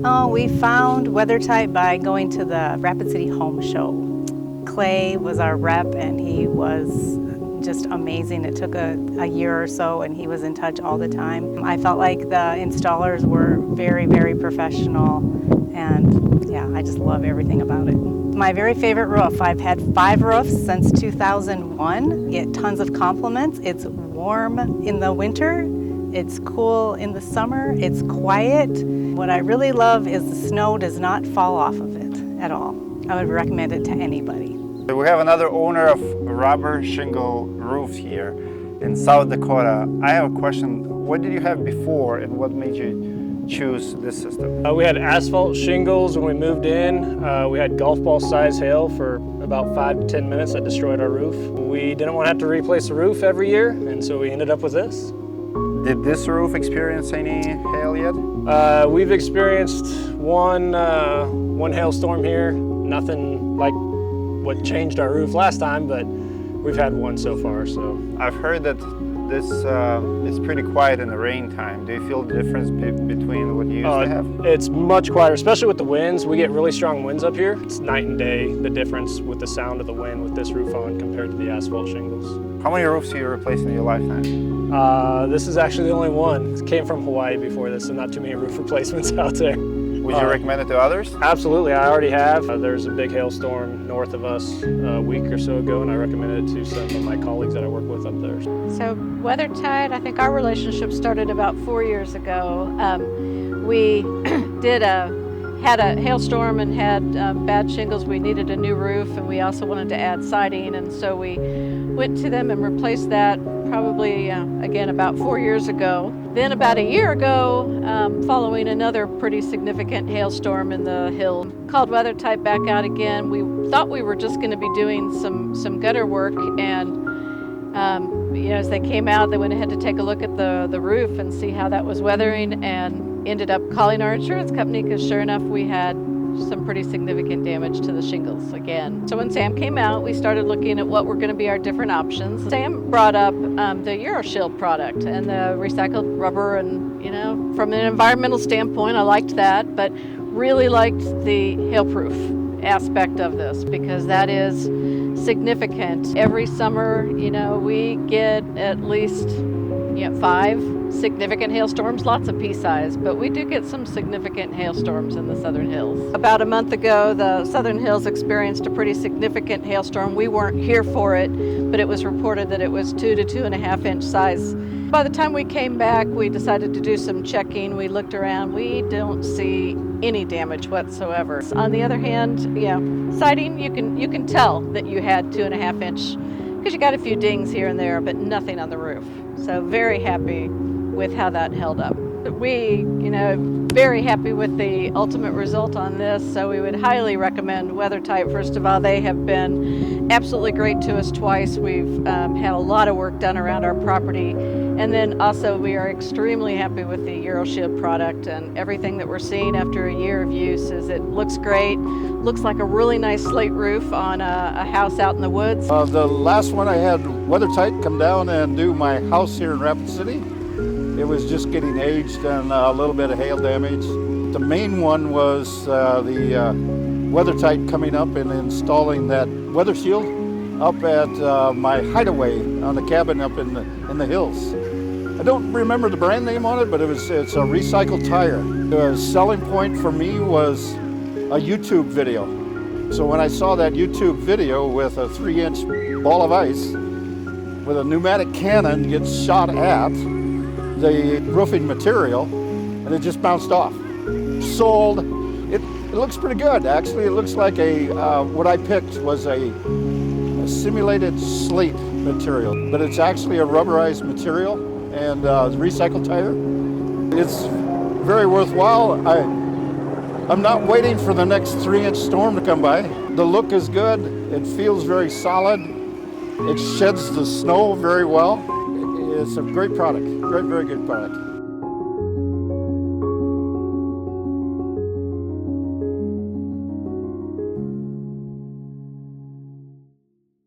Oh, we found Weather-Tite by going to the Rapid City Home Show. Clay was our rep and he was just amazing. It took a year or so and he was in touch all the time. I felt like the installers were very, very professional, and yeah, I just love everything about it. My very favorite roof. I've had 5 roofs since 2001. Get tons of compliments. It's warm in the winter. It's cool in the summer. It's quiet. What I really love is the snow does not fall off of it at all. I would recommend it to anybody. We have another owner of rubber shingle roofs here in South Dakota. I have a question. What did you have before and what made you choose this system? We had asphalt shingles when we moved in. We had golf ball size hail for about 5 to 10 minutes that destroyed our roof. We didn't want to have to replace the roof every year, and so we ended up with this. Did this roof experience any hail yet? We've experienced one hailstorm here. Nothing like what changed our roof last time, but we've had one so far. So I've heard that this is pretty quiet in the rain time. Do you feel the difference between what you used to have? It's much quieter, especially with the winds. We get really strong winds up here. It's night and day, the difference with the sound of the wind with this roof on compared to the asphalt shingles. How many roofs do you replace in your lifetime? This is actually the only one. It came from Hawaii before this, so not too many roof replacements out there. Would you recommend it to others? Absolutely, I already have. There's a big hailstorm north of us a week or so ago, and I recommended it to some of my colleagues that I work with up there. So Weather-Tite, I think our relationship started about 4 years ago. We had a hailstorm and had bad shingles. We needed a new roof, and we also wanted to add siding, and so we went to them and replaced that probably, again, about 4 years ago. Then about a year ago, following another pretty significant hailstorm in the hill, called Weather-Tite back out again. We thought we were just going to be doing some gutter work, and as they came out, they went ahead to take a look at the roof and see how that was weathering, and ended up calling our insurance company because sure enough, we had some pretty significant damage to the shingles again. So when Sam came out, we started looking at what were going to be our different options. Sam brought up the Euroshield product and the recycled rubber, and from an environmental standpoint, I liked that, but really liked the Hail Proof aspect of this because that is significant. Every summer, we get at least 5 significant hailstorms, lots of pea-size, but we do get some significant hailstorms in the Southern Hills. About a month ago, the Southern Hills experienced a pretty significant hailstorm. We weren't here for it, but it was reported that it was 2 to 2.5 inch size. By the time we came back, we decided to do some checking. We looked around. We don't see any damage whatsoever. On the other hand, siding, you can tell that you had 2.5 inch because you got a few dings here and there, but nothing on the roof. So very happy with how that held up. We, very happy with the ultimate result on this, so we would highly recommend Weather-Tite. First of all, they have been absolutely great to us twice. We've had a lot of work done around our property, and then also we are extremely happy with the Euroshield product, and everything that we're seeing after a year of use is it looks great, looks like a really nice slate roof on a house out in the woods. The last one I had Weather-Tite come down and do my house here in Rapid City. It was just getting aged and a little bit of hail damage. The main one was the Weather-Tite coming up and installing that weather shield up at my hideaway on the cabin up in the hills. I don't remember the brand name on it, but it's a recycled tire. The selling point for me was a YouTube video. So when I saw that YouTube video with a 3-inch ball of ice with a pneumatic cannon get shot at the roofing material, and it just bounced off. Sold. It looks pretty good, actually. It looks like what I picked was a simulated slate material, but it's actually a rubberized material and recycled tire. It's very worthwhile. I'm not waiting for the next 3-inch storm to come by. The look is good. It feels very solid. It sheds the snow very well. It's a great product, very good product.